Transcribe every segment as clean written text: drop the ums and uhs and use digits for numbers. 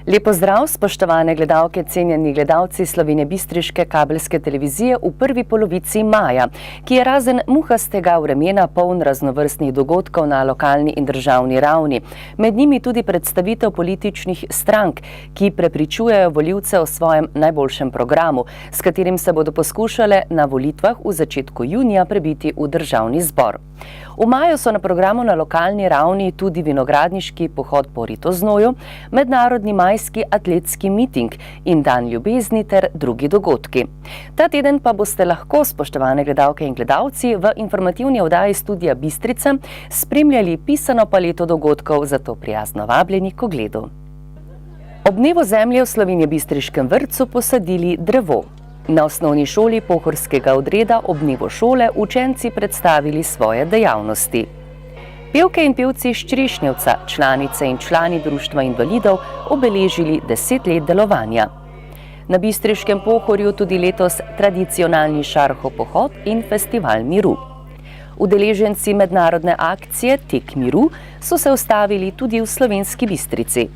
Lep pozdrav, spoštovane gledalke, cenjeni gledalci slovenjebistriške kabelske televizije v prvi polovici maja, ki je razen muhastega vremena poln raznovrstnih dogodkov na lokalni in državni ravni. Med njimi tudi predstavitev političnih strank, ki prepričujejo volivce o svojem najboljšem programu, s katerim se bodo poskušale na volitvah v začetku junija prebiti v državni zbor. V maju so na programu na lokalni ravni tudi vinogradniški pohod po Ritoznoju, mednarodni majski atletski miting in dan ljubezni ter drugi dogodki. Ta teden pa boste lahko, spoštovane gledalke in gledalci, v informativni oddaji Studia Bistrica spremljali pisano paleto dogodkov, zato prijazno vabljeni k ogledu. Ob dnevu zemlje v Slovenjebistriškem vrtcu posadili drevo. Na osnovni šoli Pohorskega odreda ob dnevu šole učenci predstavili svoje dejavnosti. Pevke in pevci iz Črešnjevca, članice in člani Društva invalidov, obeležili 10 let delovanja. Na Bistriškem Pohorju tudi letos tradicionalni šarhov pohod in festival miru. Udeleženci mednarodne akcije Tek miru so se ustavili tudi v Slovenski Bistrici.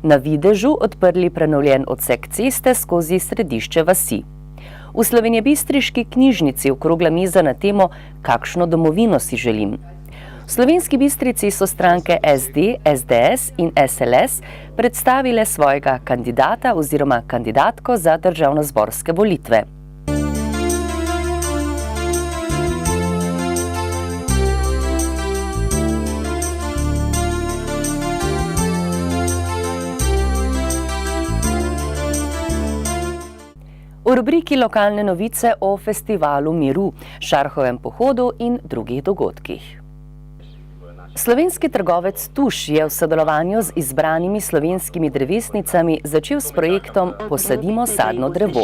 Na Videžu odprli prenovljen odsek ceste skozi središče vasi. V Slovenjebistriški knjižnici okrogla miza na temo Kakšno domovino si želim. V Slovenski Bistrici so stranke SD, SDS in SLS predstavile svojega kandidata oziroma kandidatko za državnozborske volitve. V rubriki Lokalne novice o festivalu miru, šarhovem pohodu in drugih dogodkih. Slovenski trgovec Tuš je v sodelovanju z izbranimi slovenskimi drevesnicami začel s projektom Posadimo sadno drevo.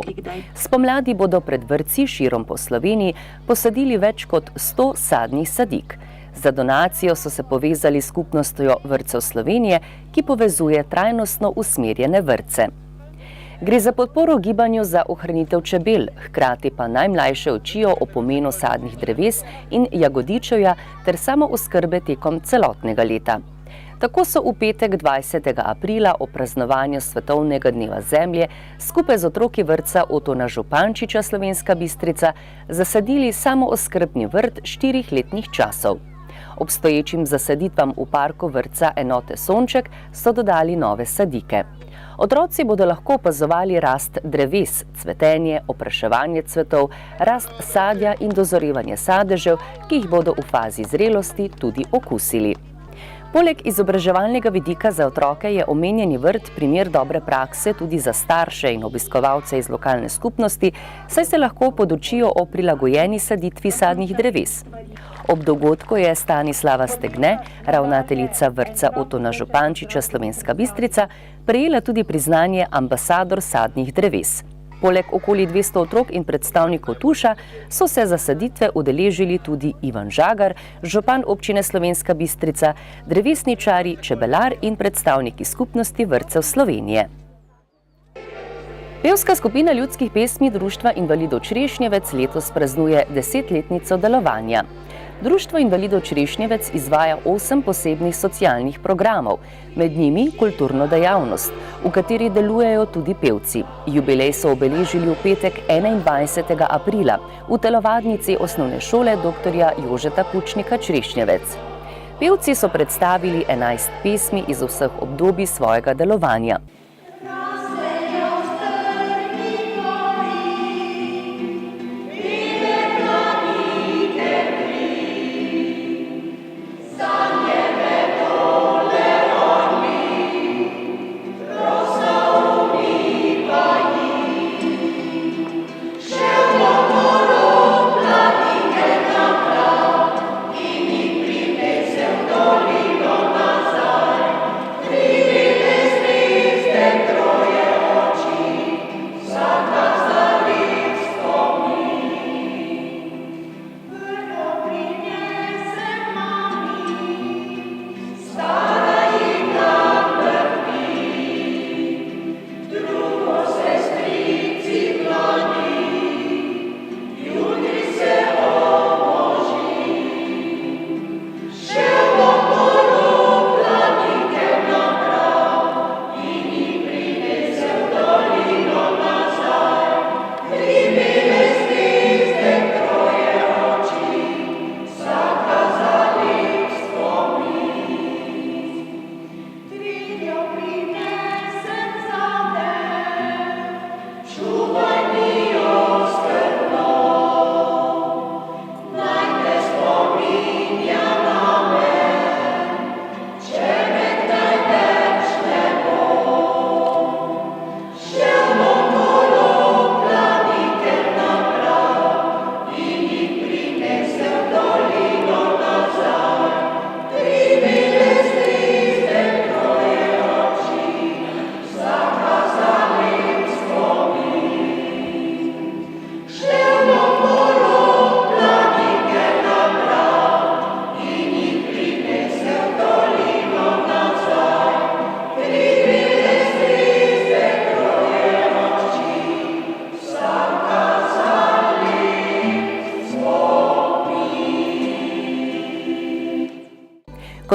Spomladi bodo pred vrtci širom po Sloveniji posadili več kot 100 sadnih sadik. Za donacijo so se povezali s skupnostjo vrtcev Slovenije, ki povezuje trajnostno usmerjene vrtce. Gre za podporo gibanju za ohranitev čebel, hkrati pa najmlajše učijo o pomenu sadnih dreves in jagodičevja ter samooskrbe tekom celotnega leta. Tako so v petek 20. aprila ob praznovanju Svetovnega dneva zemlje skupaj z otroki vrtca Otona Župančiča Slovenska Bistrica zasadili samooskrbni vrt 4 letnih časov. Obstoječim zasaditvam v parku vrtca enote Sonček so dodali nove sadike. Otroci bodo lahko opazovali rast dreves, cvetenje, opraševanje cvetov, rast sadja in dozorevanje sadežev, ki jih bodo v fazi zrelosti tudi okusili. Poleg izobraževalnega vidika za otroke je omenjeni vrt primer dobre prakse tudi za starše in obiskovalce iz lokalne skupnosti, saj se lahko podučijo o prilagojeni saditvi sadnih dreves. Ob dogodku je Stanislava Stegne, ravnateljica vrtca Otona Župančiča Slovenska Bistrica, prejela tudi priznanje ambasador sadnih dreves. Poleg okoli 200 otrok in predstavnikov Tuša so se zasaditve udeležili tudi Ivan Žagar, župan občine Slovenska Bistrica, drevesničari, čebelar in predstavniki skupnosti vrtcev Slovenije. Pevska skupina ljudskih pesmi Društva invalidov Črešnjevec letos praznuje 10-letnico delovanja. Društvo invalidov Črešnjevec izvaja 8 posebnih socialnih programov, med njimi kulturno dejavnost, v kateri delujejo tudi pevci. Jubilej so obeležili v petek 21. aprila v telovadnici osnovne šole dr. Jožeta Pučnika Črešnjevec. Pevci so predstavili 11 pesmi iz vseh obdobij svojega delovanja.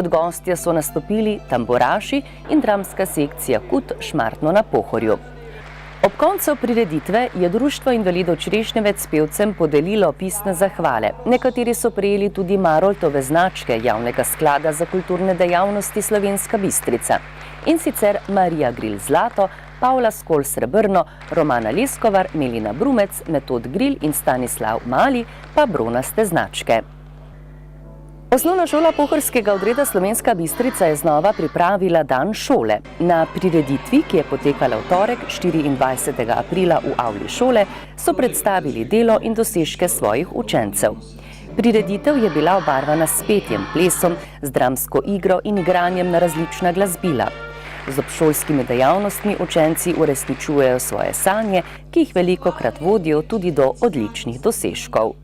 Kot gostje so nastopili tamburaši in dramska sekcija Kut Šmartno na Pohorju. Ob koncu prireditve je Društvo invalidov Črešnjevec pevcem podelilo pisne zahvale. Nekateri so prejeli tudi Maroltove značke Javnega sklada za kulturne dejavnosti Slovenska Bistrica. In sicer Marija Gril Zlato, Pavla Skol Srebrno, Romana Leskovar, Melina Brumec, Metod Gril in Stanislav Mali pa bronaste značke. Osnovna šola pohorskega odreda Slovenska Bistrica je znova pripravila dan šole. Na prireditvi, ki je potekala v torek 24. aprila v avli šole, so predstavili delo in dosežke svojih učencev. Prireditev je bila obarvana s petjem, plesom, z dramsko igro in igranjem na različna glasbila. Z obšolskimi dejavnostmi učenci uresničujejo svoje sanje, ki jih velikokrat vodijo tudi do odličnih dosežkov.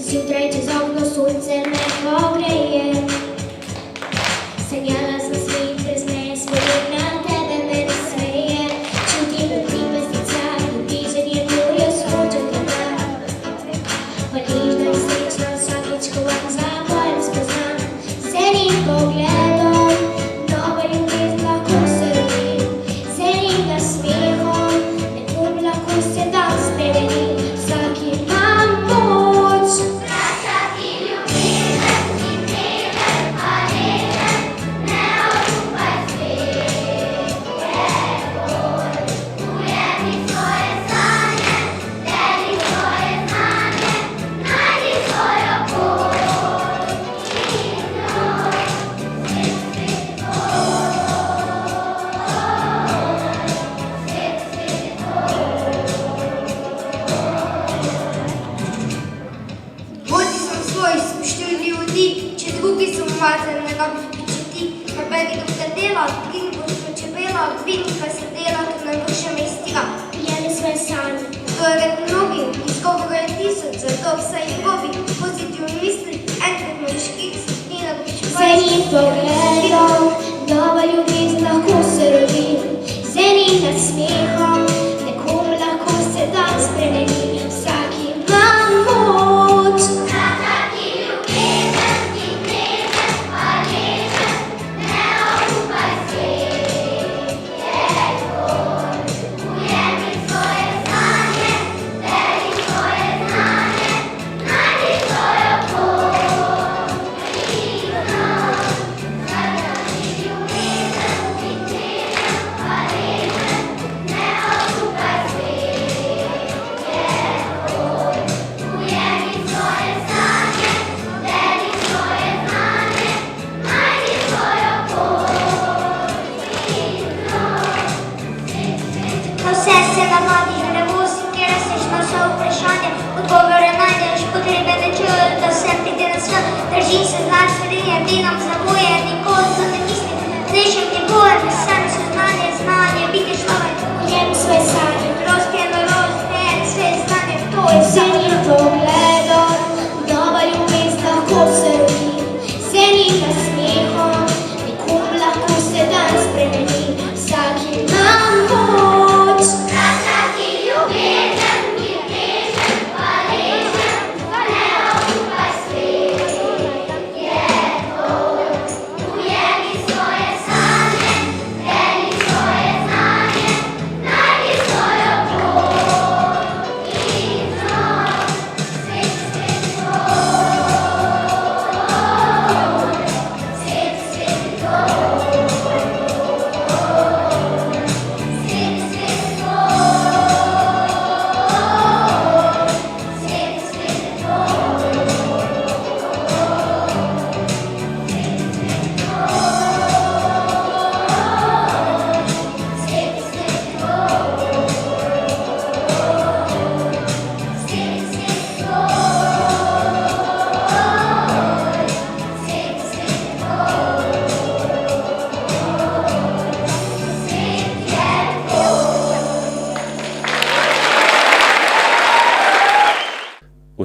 Zjutraj čez okno sonce me pogreje, sanjala sem svet brez meje, spogled na tebe me nasmeje. Čutim utripe srca, ljubezen je moja skoča tebe. Hvaležna in srečna vsakič, ko vam zapojem spoznam. Z enim pogledom nova ljubezen lahko se rodi, z enim nasmehom nekom lahko se dan spremeni. Vsak ima moč Vidim, kaj se dela, to najboljše me iztira. Jeli svoje sanje. To je red mnogi, izgovor je tisoč, zato vsaj njegovi pozitivni misli, enkrat moraš kiks, ni na bič Z enim pogledom nova ljubezen lahko se rodi, z enim nasmehom nekom lahko se dan spremeni. Vsak ima moč Ne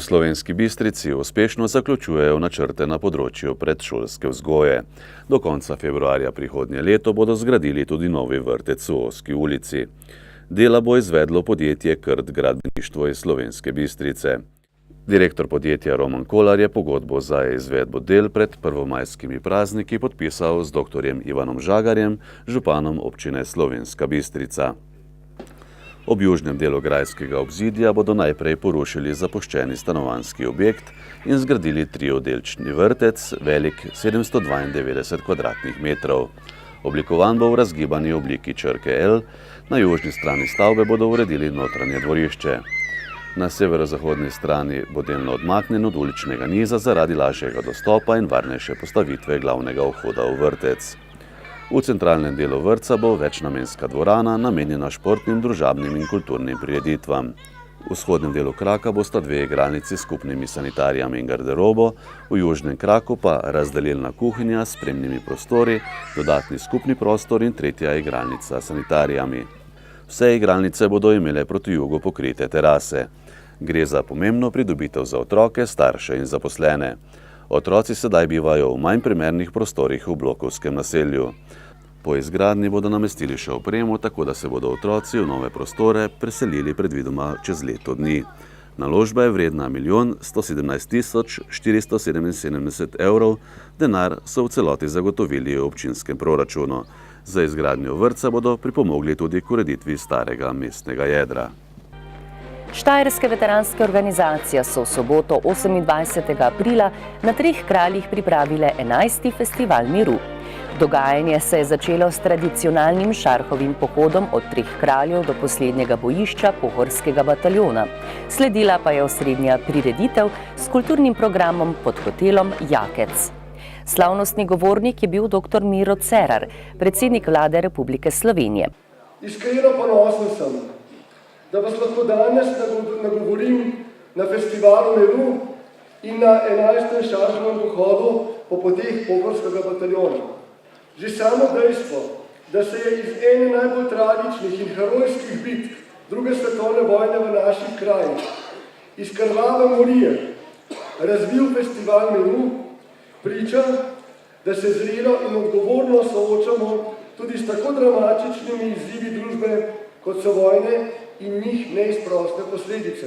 Slovenski Bistrici uspešno zaključujejo načrte na področju predšolske vzgoje. Do konca februarja prihodnje leto bodo zgradili tudi novi vrtec v Ozki ulici. Dela bo izvedlo podjetje Krt gradbeništvo iz Slovenske Bistrice. Direktor podjetja Roman Kolar je pogodbo za izvedbo del pred prvomajskimi prazniki podpisal z dr. Ivanom Žagarjem, županom občine Slovenska Bistrica. Ob južnem delu grajskega obzidja bodo najprej porušili zapuščeni stanovanjski objekt in zgradili trioddelčni vrtec, velik 792 kvadratnih metrov. Oblikovan bo v razgibani obliki črke L, na južni strani stavbe bodo uredili notranje dvorišče. Na severozahodni strani bo delno odmaknjen od uličnega niza zaradi lažjega dostopa in varnejše postavitve glavnega vhoda v vrtec. V centralnem delu vrtca bo večnamenska dvorana namenjena športnim, družabnim in kulturnim prireditvam. V vzhodnem delu kraka bosta dve igralnici s skupnimi sanitarijami in garderobo, v južnem kraku pa razdelilna kuhinja s spremnimi prostori, dodatni skupni prostor in tretja igralnica s sanitarijami. Vse igralnice bodo imele proti jugu pokrite terase. Gre za pomembno pridobitev za otroke, starše in zaposlene. Otroci sedaj bivajo v manj primernih prostorih v blokovskem naselju. Po izgradnji bodo namestili še opremo, tako da se bodo otroci v nove prostore preselili predvidoma čez leto dni. Naložba je vredna 1.117.477 evrov, denar so v celoti zagotovili v občinskem proračunu. Za izgradnjo vrtca bodo pripomogli tudi k ureditvi starega mestnega jedra. Štajerske veteranske organizacije so v soboto 28. aprila na Treh kraljih pripravile 11. festival miru. Dogajanje se je začelo s tradicionalnim šarhovim pohodom od Treh kraljev do poslednjega bojišča Pohorskega bataljona. Sledila pa je osrednja prireditev s kulturnim programom pod hotelom Jakec. Slavnostni govornik je bil dr. Miro Cerar, predsednik vlade Republike Slovenije. Iskreno ponosen sem, da vas lahko danes nagovorim na festivalu miru in na 11. šarhovem pohodu po poteh Pohorskega bataljona. Že samo dejstvo, da se je iz ene najbolj tragičnih in herojskih bitk druge svetovne vojne v naših krajih, iz krvave morije, razvil festival miru, priča, da se zrelo in odgovorno soočamo tudi s tako dramatičnimi izzivi družbe, kot so vojne in njih neizprostne posledice.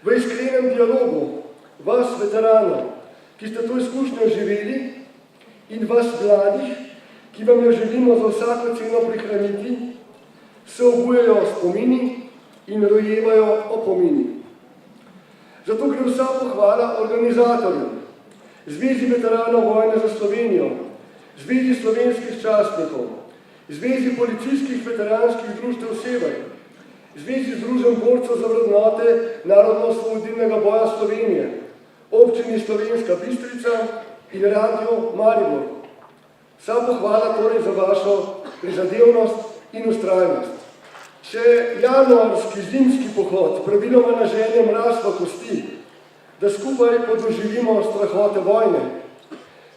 V iskrenem dialogu vas, veteranov, ki ste to izkušnjo živeli, in vas mladih, ki vam jo želimo za vsako ceno prihraniti, se obujajo spomini in rojevajo opomini. Zato gre vsa pohvala organizatorjem, Zvezi veteranov vojne za Slovenijo, Zvezi slovenskih častnikov, Zvezi policijskih veteranskih društev Sever, Zvezi združenj borcev za vrednote narodno-osvobodilnega boja Slovenije, občini Slovenska Bistrica in Radio Maribor. Vsa pohvala torej za vašo prizadevnost in vztrajnost. Če januarski zimski pohod praviloma nažene mraz v kosti, da skupaj podoživimo strahote vojne,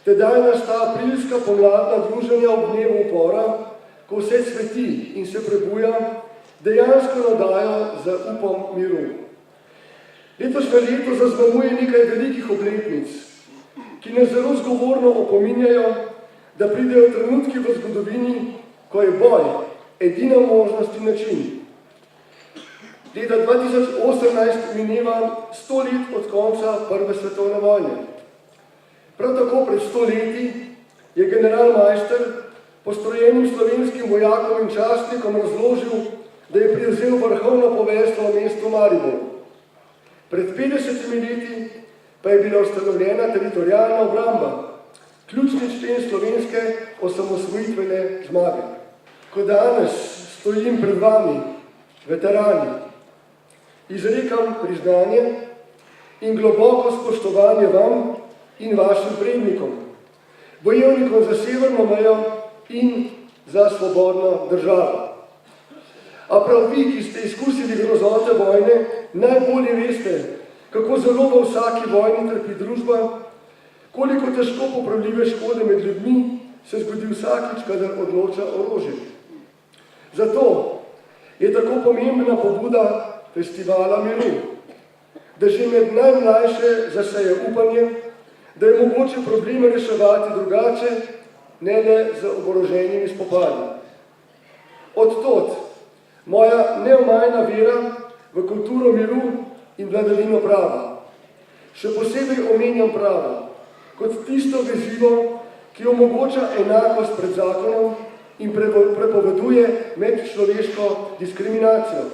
tedaj nas ta aprilska pomladna druženja ob dnevu upora, ko vse cveti in se prebuja, dejansko navdajo za upom miru. Letošnje leto zaznamuje nekaj velikih obletnic, ki nas zelo zgovorno opominjajo, da pridejo trenutki v zgodovini, ko je boj edina možnost in način. Leta 2018 mineva 100 let od konca Prve svetovne vojne. Prav tako pred 100 leti je generalmajster postrojenim slovenskim vojakom in častnikom razložil, da je prevzel vrhovno poveljstvo v mestu Mariboru. Pred 50 leti pa je bila ustanovljena teritorialna obramba, ključni člen slovenske osamosvojitvene zmage. Ko danes stojim pred vami, veterani, izrekam priznanje in globoko spoštovanje vam in vašim prednikom, bojevnikom za severno mejo in za svobodno državo. A prav vi, ki ste izkusili grozote vojne, najbolje veste, kako zelo v vsaki vojni trpi družba, koliko težko popravljive škode med ljudmi se zgodi vsakič, kadar odloča orožje. Zato je tako pomembna pobuda festivala miru. da že med najmlajše zaseje upanje, da je mogoče probleme reševati drugače, ne le z oboroženimi spopadi. Odtot moja neomajna vera v kulturo miru in vladavino prava. Še posebej omenjam pravo kot tisto vezivo, ki omogoča enakost pred zakonom in prepoveduje medčloveško diskriminacijo.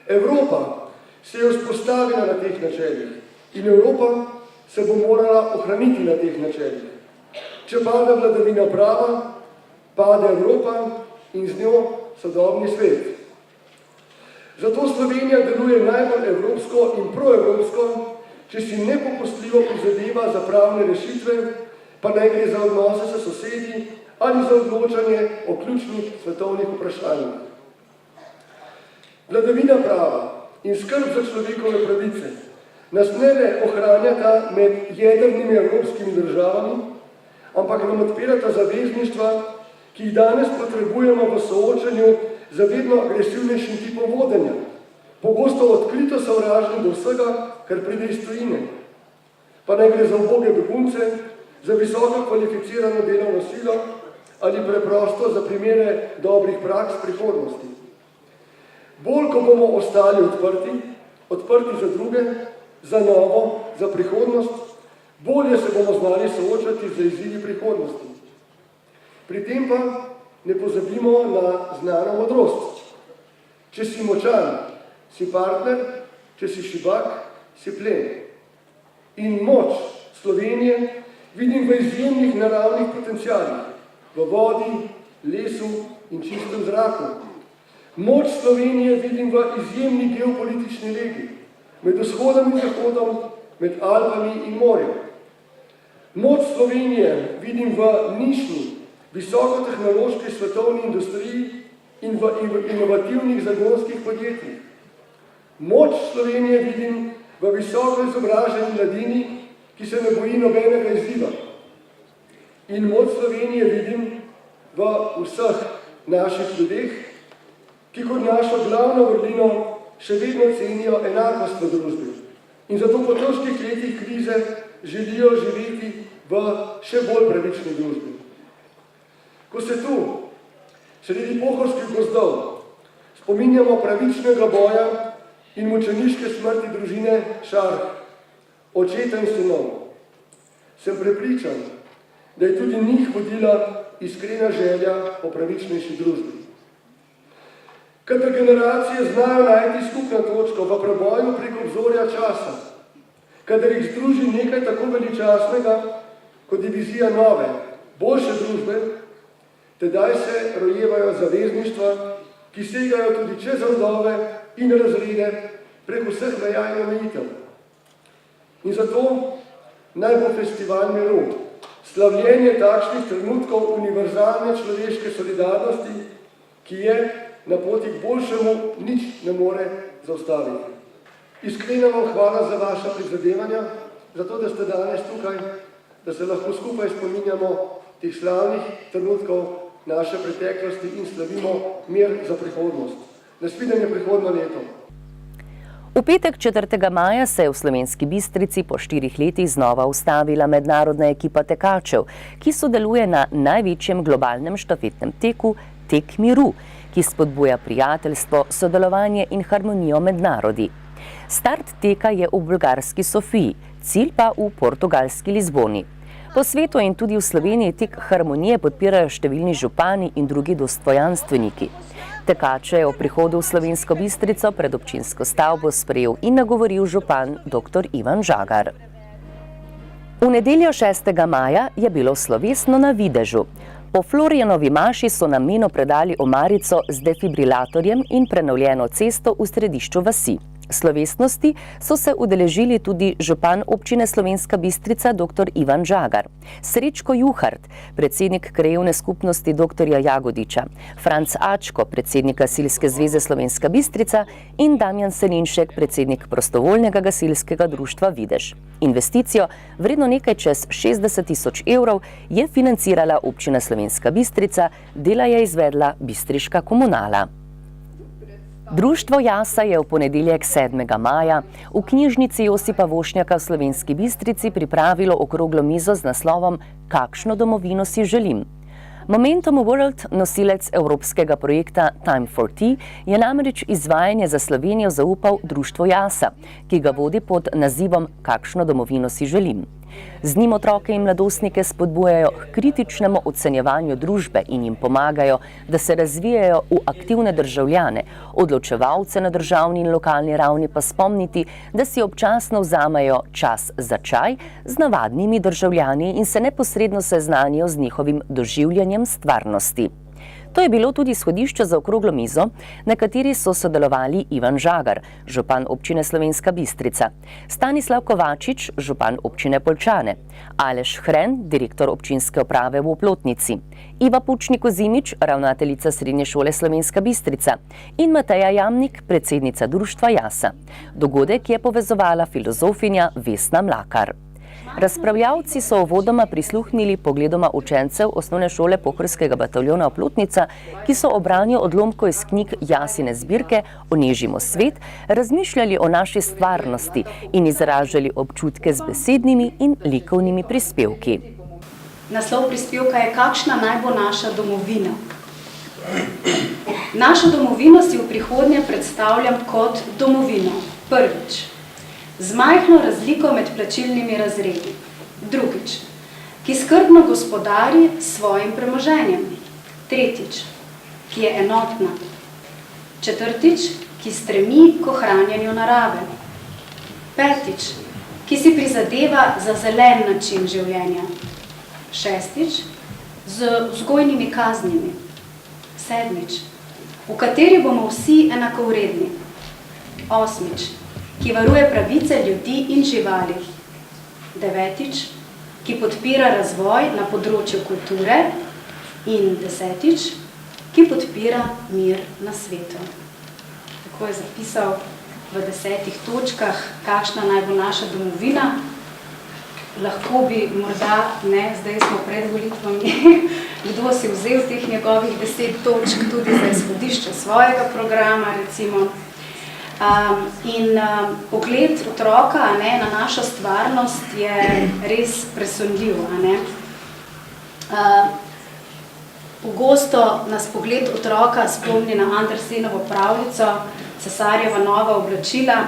Evropa se je vzpostavila na teh načelih in Evropa se bo morala ohraniti na teh načelih. Če pada vladavina prava, pade Evropa in z njo sodobni svet. Zato Slovenija deluje najbolj evropsko in proevropsko, če si nepopustljivo prizadeva za pravne rešitve, pa naj gre za odnose s sosedi ali za odločanje o ključnih svetovnih vprašanjih. Vladavina prava in skrb za človekove pravice nas ne le ohranjata med jedrnimi evropskimi državami, ampak nam odpirata zavezništva, ki jih danes potrebujemo v soočanju z vedno agresivnejšim tipom vodenja, pogosto odkrito sovražni do vsega, kar pride iz tujine. Pa naj gre za uboge begunce, za visoko kvalificirano delovno silo ali preprosto za primere dobrih praks prihodnosti. Bolj, ko bomo ostali odprti za druge, za novo, za prihodnost, bolje se bomo znali soočati z izzivi prihodnosti. Pri tem pa ne pozabimo na znano modrost. Če si močan, si partner, če si šibak, si plen. In moč Slovenije vidim v izjemnih naravnih potencialih, v vodi, lesu in čistem zraku. Moč Slovenije vidim v izjemni geopolitični legi, med vzhodom in zahodom, med Alpami in morjem. Moč Slovenije vidim v nišni, visokotehnološki svetovni industriji in v inovativnih zagonskih podjetjih. Moč Slovenije vidim v visoko izobraženi mladini, ki se ne boji nobenega izziva. In moč Slovenije vidim v vseh naših ljudeh, ki kot našo glavno vrlino še vedno cenijo enakost v družbi. In zato po težkih letih krize želijo živeti v še bolj pravični družbi. Ko se tu, sredi pohorskih gozdov, spominjamo pravičnega boja in mučeniške smrti družine Šarh, očeta in sinov, sem prepričan, da je tudi njih vodila iskrena želja po pravičnejši družbi. Kadar generacije znajo najti skupno točko v preboju prek obzorja časa, kadar jih združi nekaj tako veličastnega kot je vizija nove, boljše družbe, tedaj se rojevajo zavezništva, ki segajo tudi čez rodove in razrede prek vseh meja in omejitev. In zato naj bo festival miru, slavljenje takšnih trenutkov univerzalne človeške solidarnosti, ki je na poti k boljšemu nič ne more zaustaviti. Iskrena vam hvala za vaša prizadevanja, za to, da ste danes tukaj, da se lahko skupaj spominjamo teh slavnih trenutkov naše preteklosti in slavimo mir za prihodnost. Nasvidenje prihodnje leto. V petek 4. maja se je v Slovenski Bistrici po 4 letih znova ustavila mednarodna ekipa tekačev, ki sodeluje na največjem globalnem štafetnem teku Tek miru, ki spodbuja prijateljstvo, sodelovanje in harmonijo med narodi. Start teka je v bolgarski Sofiji, cilj pa v portugalski Lizboni. Po svetu in tudi v Sloveniji tek harmonije podpirajo številni župani in drugi dostojanstveniki. Tekače je o prihodu v Slovensko Bistrico pred občinsko stavbo sprejel in nagovoril župan dr. Ivan Žagar. V nedeljo 6. maja je bilo slovesno na videžu. Po Florijanovi maši so nam mino predali omarico z defibrilatorjem in prenovljeno cesto v središču vasi. Slovesnosti so se udeležili tudi župan občine Slovenska Bistrica dr. Ivan Žagar, Srečko Juhart, predsednik krajevne skupnosti dr. Jagodiča, Franc Ačko, predsednik Gasilske zveze Slovenska Bistrica in Damjan Selinšek, predsednik prostovoljnega gasilskega društva Videž. Investicijo, vredno nekaj čez 60 000 evrov, je financirala občina Slovenska Bistrica, dela je izvedla bistriška komunala. Društvo Jasa je v ponedeljek 7. maja v knjižnici Josipa Vošnjaka v Slovenski Bistrici pripravilo okroglo mizo z naslovom Kakšno domovino si želim? Momentum World, nosilec evropskega projekta Time for Tea, je namreč izvajanje za Slovenijo zaupal Društvo Jasa, ki ga vodi pod nazivom Kakšno domovino si želim. Z njim otroke in mladostnike spodbujajo k kritičnemu ocenjevanju družbe in jim pomagajo, da se razvijajo v aktivne državljane, odločevalce na državni in lokalni ravni pa spomniti, da si občasno vzamejo čas za čaj z navadnimi državljani in se neposredno seznanijo z njihovim doživljanjem stvarnosti. To je bilo tudi izhodišče za okroglo mizo, na kateri so sodelovali Ivan Žagar, župan občine Slovenska Bistrica, Stanislav Kovačič, župan občine Poljčane, Aleš Hren, direktor občinske uprave v Oplotnici, Iva Pučnik-Ozimič, ravnateljica Srednje šole Slovenska Bistrica in Mateja Jamnik, predsednica Društva Jasa. Dogodek je povezovala filozofinja Vesna Mlakar. Razpravljavci so uvodoma prisluhnili pogledoma učencev osnovne šole Pohorskega bataljona Oplotnica, ki so o branju odlomkov iz knjig Jasine zbirke Onežimo svet razmišljali o naši stvarnosti in izražali občutke z besednimi in likovnimi prispevki. Naslov prispevka je Kakšna naj bo naša domovina? Našo domovino si v prihodnje predstavljam kot domovino. Prvič, z majhno razliko med plačilnimi razredi. Drugič, ki skrbno gospodari s svojim premoženjem. Tretjič, ki je enotna. Četrtič, ki stremi k ohranjanju narave. Petič, ki si prizadeva za zelen način življenja. Šestič, z vzgojnimi kaznimi. Sedmič, v kateri bomo vsi enakovredni. Osmič, ki varuje pravice ljudi in živali. Devetič, ki podpira razvoj na področju kulture. In desetič, ki podpira mir na svetu. Tako je zapisal v 10 točkah, kakšna naj bo naša domovina. Lahko bi morda, zdaj smo pred volitvami, kdo si vzel teh njegovih 10 točk tudi za izhodišče svojega programa, recimo. Pogled otroka na našo stvarnost je res presunljiv. Pogosto nas pogled otroka spomni na Andersenovo pravljico Cesarjeva nova oblačila,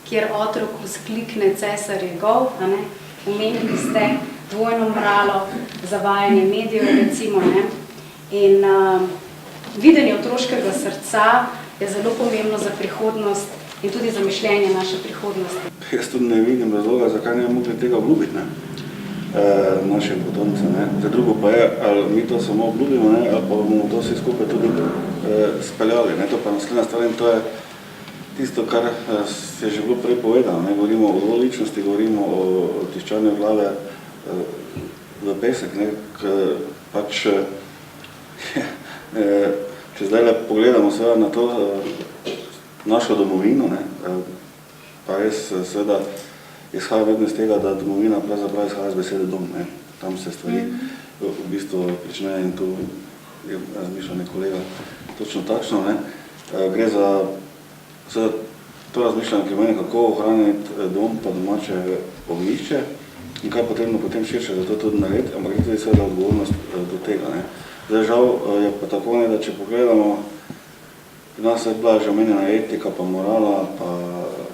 kjer otrok vzklikne cesar je gol. Omenili ste dvojno moralo, zavajanje medijev, recimo. In videnje otroškega srca je zelo pomembno za prihodnost in tudi za mišljenje naše prihodnosti. Jaz tudi ne vidim razloga, zakaj ne bi mogli tega obljubiti našim potomcem. Drugo pa je, ali mi to samo obljubimo, ali pa bomo to vse skupaj tudi speljali. To pa naslednja stvar in to je tisto, kar je že bilo prej povedano. Govorimo o dvoličnosti, govorimo o tiščanju glave v pesek. Pač če zdaj pogledamo seveda na to našo domovino, pa res seveda izhaja vedno iz tega, da domovina pravzaprav izhaja z besede dom. Tam se stvari v bistvu pričnejo in tu je razmišljanje kolega točno takšno. Gre za to razmišljanje, ki meni, kako ohraniti dom pa domače ognjišče in kaj potrebno potem širše za to tudi narediti, ampak je tudi seveda odgovornost do tega. Zdaj žal je pa tako, da če pogledamo, pri nas je bila že omenjena etika, pa morala, pa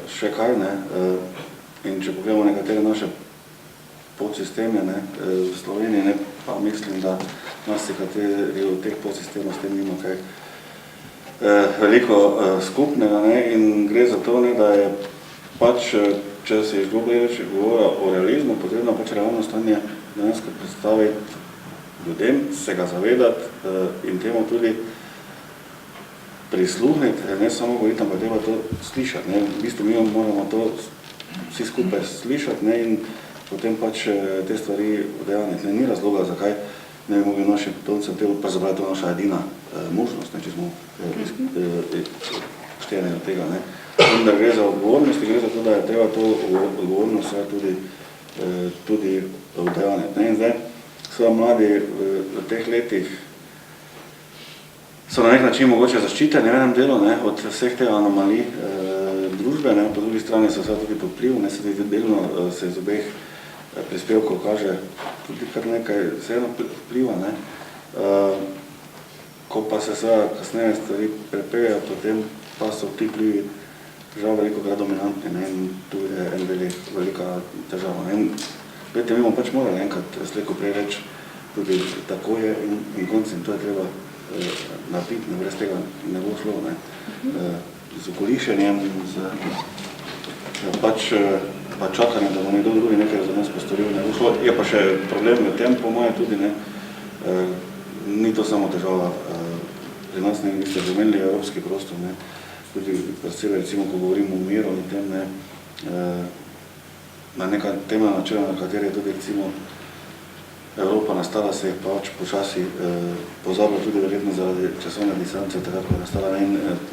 še kaj, in če pogledamo nekatere naše podsisteme v Sloveniji, pa mislim, da nas kateri od teh podsistemov s tem nima kaj veliko skupnega, in gre za to, da je pač, če se izgledajoče govora o realizmu, potrebno pač realno stanje dejansko predstaviti ljudem, se ga zavedati in temu tudi prisluhniti, ne samo govoriti, ampak treba to slišati. V bistvu mi moramo to vsi skupaj slišati in potem pač te stvari udejaniti. Ni razloga, zakaj ne bi mogli našim potomcem telo, pa zapravi to naša edina možnost, če smo pošteni od tega. Vendar gre za odgovornost, gre za to, da je treba to odgovornost tudi udejaniti. In zdaj, seveda mladi v teh letih so na nek način mogoče zaščiteni v enem delu, ne, od vseh teh anomalij družbe, ne, po drugi strani so seveda tudi pod vplivom, ne, se tudi delno se iz obeh prispevkov kaže tudi kar nekaj vseeno vpliva, ne. Ko pa se seveda kasneje stvari prepeljejo, potem pa so ti vplivi žal velikokrat dominantni, ne, in tu je en velika težava. In gledajte, mi bomo pač morali enkrat slejko prej reči, tudi tako je in konc in to je treba narediti, ne, brez tega ne bo šlo, ne. Z okolišenjem, pač čakanjem, da bo nekdo drugi nekaj za nas postoril, ne bo šlo. Je pa še problem v tem, po moje tudi, ne, ni to samo težava pri nas, ne, vi ste pomenili evropski prostor, ne, tudi posebej, recimo, ko govorimo o miru in tem, ne, na neka temeljna načela, na kateri je tudi, recimo, Evropa nastala, se je pač počasi pozabila tudi verjetno zaradi časovne distance, takrat, ko je nastala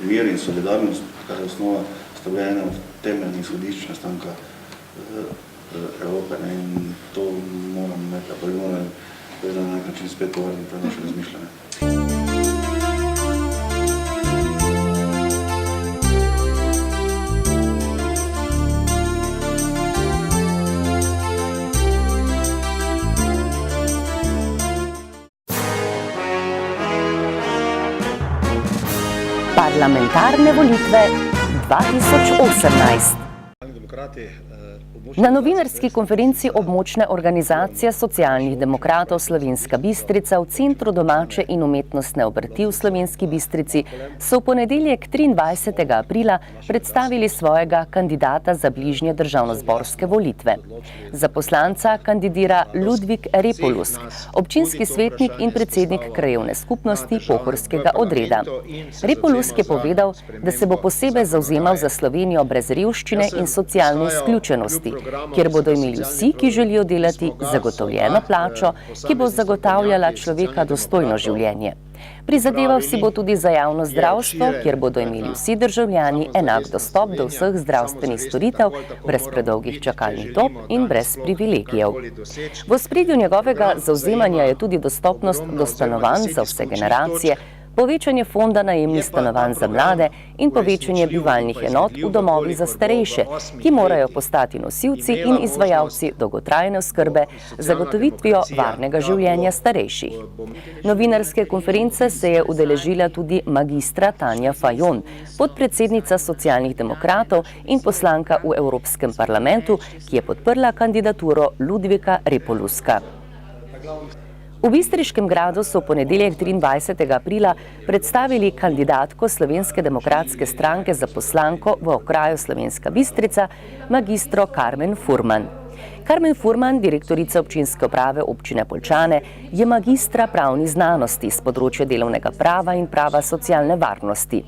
mir in solidarnost, kar je osnova, sta bila ena od temeljnih izhodišč nastanka Evrope, ne, in to moram nekaj, pa bi morali na nek način spet povrniti v naše razmišljanje. Parlamentarne volitve 2018. Na novinarski konferenci območne organizacije socialnih demokratov Slovenska Bistrica v Centru domače in umetnostne obrti v Slovenski Bistrici so v ponedeljek 23. aprila predstavili svojega kandidata za bližnje državnozborske volitve. Za poslanca kandidira Ludvik Repolusk, občinski svetnik in predsednik krajevne skupnosti Pohorskega odreda. Repolusk je povedal, da se bo posebej zavzemal za Slovenijo brez revščine in socialne izključenosti, kjer bodo imeli vsi, ki želijo delati, zagotovljeno plačo, ki bo zagotavljala človeka dostojno življenje. Prizadeval si bo tudi za javno zdravstvo, kjer bodo imeli vsi državljani enak dostop do vseh zdravstvenih storitev, brez predolgih čakalnih dob in brez privilegijev. V ospredju njegovega zavzemanja je tudi dostopnost do stanovanj za vse generacije, povečanje fonda najemnih stanovanj za mlade in povečanje bivalnih enot v domovih za starejše, ki morajo postati nosilci in izvajalci dolgotrajne oskrbe z zagotovitvijo varnega življenja starejših. Novinarske konference se je udeležila tudi magistra Tanja Fajon, podpredsednica socialnih demokratov in poslanka v Evropskem parlamentu, ki je podprla kandidaturo Ludvika Repoluska. V Bistriškem gradu so v ponedeljek 23. aprila predstavili kandidatko Slovenske demokratske stranke za poslanko v okraju Slovenska Bistrica, magistro Karmen Furman. Karmen Furman, direktorica občinske uprave občine Poljčane, je magistra pravnih znanosti z področja delovnega prava in prava socialne varnosti.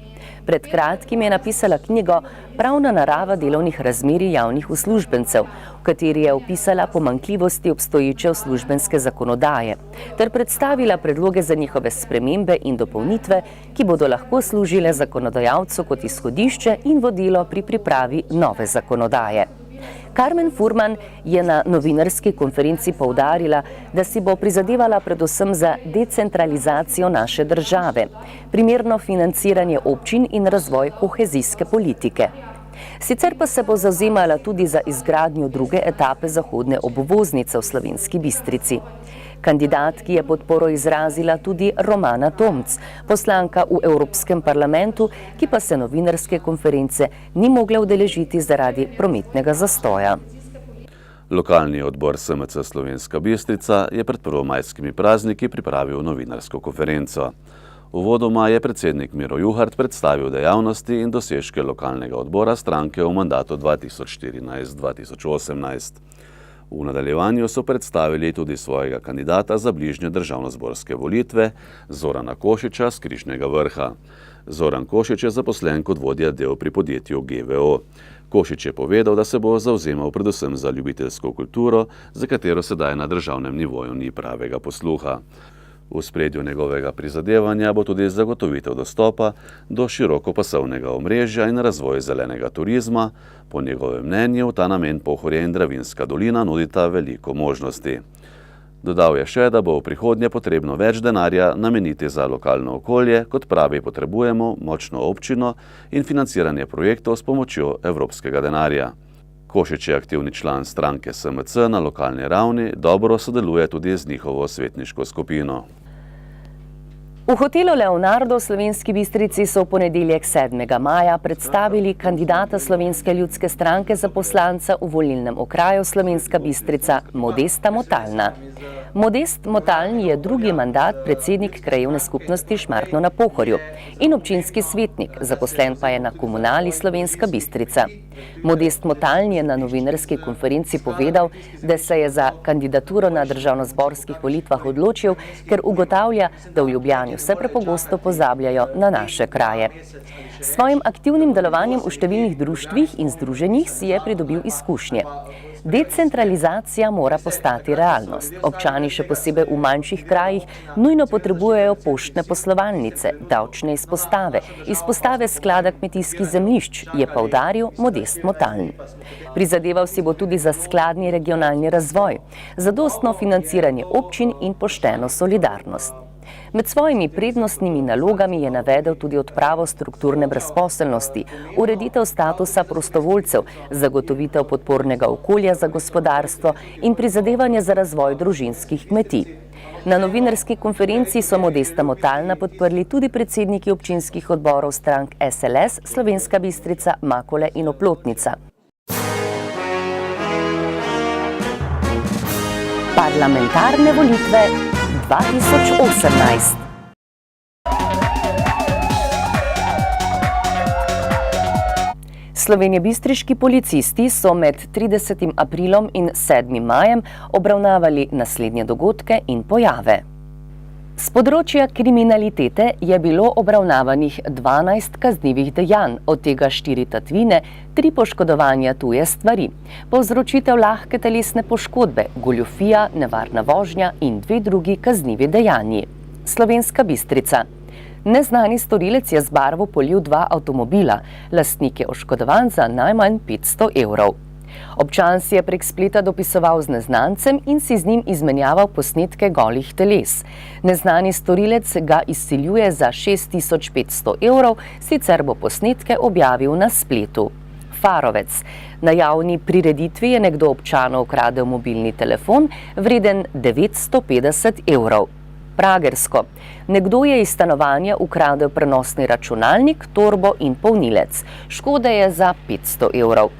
Pred kratkim je napisala knjigo Pravna narava delovnih razmerij javnih uslužbencev, v kateri je opisala pomanjkljivosti obstoječe uslužbenske zakonodaje, ter predstavila predloge za njihove spremembe in dopolnitve, ki bodo lahko služile zakonodajalcu kot izhodišče in vodilo pri pripravi nove zakonodaje. Karmen Furman je na novinarski konferenci poudarila, da si bo prizadevala predvsem za decentralizacijo naše države, primerno financiranje občin in razvoj kohezijske politike. Sicer pa se bo zavzemala tudi za izgradnjo druge etape zahodne obvoznice v Slovenski Bistrici. Kandidatki je podporo izrazila tudi Romana Tomc, poslanka v Evropskem parlamentu, ki pa se novinarske konference ni mogla udeležiti zaradi prometnega zastoja. Lokalni odbor SMC Slovenska Bistrica je pred prvomajskimi prazniki pripravil novinarsko konferenco. Uvodoma je predsednik Miro Juhart predstavil dejavnosti in dosežke lokalnega odbora stranke v mandatu 2014-2018. V nadaljevanju so predstavili tudi svojega kandidata za bližnje državnozborske volitve, Zorana Košiča z Križnega Vrha. Zoran Košič je zaposlen kot vodja del pri podjetju GVO. Košič je povedal, da se bo zavzemal predvsem za ljubiteljsko kulturo, za katero sedaj na državnem nivoju ni pravega posluha. V ospredju njegovega prizadevanja bo tudi zagotovitev dostopa do širokopasovnega omrežja in razvoj zelenega turizma. Po njegovem mnenju v ta namen Pohorje in Dravinjska dolina nudita veliko možnosti. Dodal je še, da bo v prihodnje potrebno več denarja nameniti za lokalno okolje, kot pravi potrebujemo močno občino in financiranje projektov s pomočjo evropskega denarja. Košič je aktivni član stranke SMC na lokalni ravni, dobro sodeluje tudi z njihovo svetniško skupino. V hotelu Leonardo v Slovenski Bistrici so v ponedeljek 7. maja predstavili kandidata Slovenske ljudske stranke za poslanca v volilnem okraju Slovenska Bistrica Modesta Motalna. Modest Motaln je drugi mandat predsednik krajevne skupnosti Šmartno na Pohorju in občinski svetnik, zaposlen pa je na Komunali Slovenska Bistrica. Modest Motaln je na novinarski konferenci povedal, da se je za kandidaturo na državnozborskih volitvah odločil, ker ugotavlja, da v Ljubljani vse prepogosto pozabljajo na naše kraje. S svojim aktivnim delovanjem v številnih društvih in združenjih si je pridobil izkušnje. Decentralizacija mora postati realnost. Občani, še posebej v manjših krajih, nujno potrebujejo poštne poslovalnice, davčne izpostave, izpostave sklada kmetijskih zemljišč, je poudaril Modest Motaln. Prizadeval si bo tudi za skladni regionalni razvoj, zadostno financiranje občin in pošteno solidarnost. Med svojimi prednostnimi nalogami je navedel tudi odpravo strukturne brezposelnosti, ureditev statusa prostovoljcev, zagotovitev podpornega okolja za gospodarstvo in prizadevanje za razvoj družinskih kmetij. Na novinarski konferenci so Modesta Motalna podprli tudi predsedniki občinskih odborov strank SLS, Slovenska Bistrica, Makole in Oplotnica. Parlamentarne volitve 2018. Slovenjebistriški policisti so med 30. aprilom in 7. majem obravnavali naslednje dogodke in pojave. Z področja kriminalitete je bilo obravnavanih 12 kaznivih dejanj, od tega 4 tatvine, 3 poškodovanja tuje stvari, povzročitev lahke telesne poškodbe, goljufija, nevarna vožnja in 2 drugi kaznivi dejanji. Slovenska Bistrica. Neznani storilec je z barvo polil 2 avtomobila, lastnik je oškodovan za najmanj 500 evrov. Občan si je prek spleta dopisoval z neznancem in si z njim izmenjaval posnetke golih teles. Neznani storilec ga izsiljuje za 6500 evrov, sicer bo posnetke objavil na spletu. Farovec. Na javni prireditvi je nekdo občanu ukradel mobilni telefon, vreden 950 evrov. Pragersko. Nekdo je iz stanovanja ukradel prenosni računalnik, torbo in polnilec. Škoda je za 500 evrov.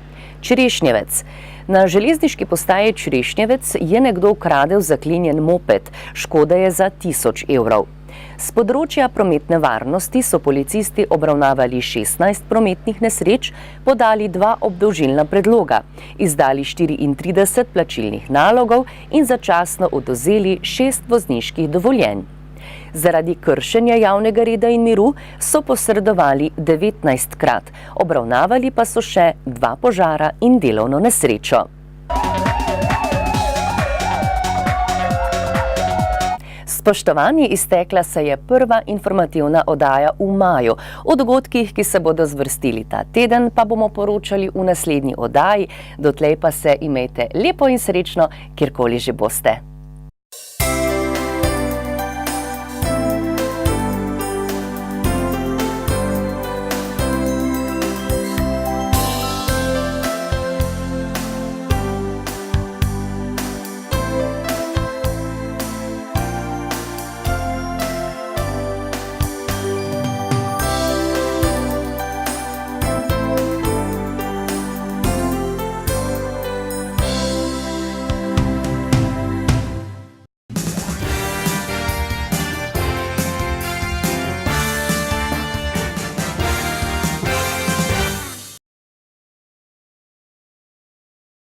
Črešnjevec. Na železniški postaji Črešnjevec je nekdo ukradel zaklenjen moped. Škoda je za 1000 evrov. Z področja prometne varnosti so policisti obravnavali 16 prometnih nesreč, podali 2 obdolžilna predloga, izdali 34 plačilnih nalogov in začasno odvzeli 6 vozniških dovoljenj. Zaradi kršenja javnega reda in miru so posredovali 19-krat, obravnavali pa so še 2 požara in delovno nesrečo. Spoštovani, iztekla se je prva informativna oddaja v maju. O dogodkih, ki se bodo zvrstili ta teden, pa bomo poročali v naslednji oddaji. Dotlej pa se imejte lepo in srečno, kjerkoli že boste.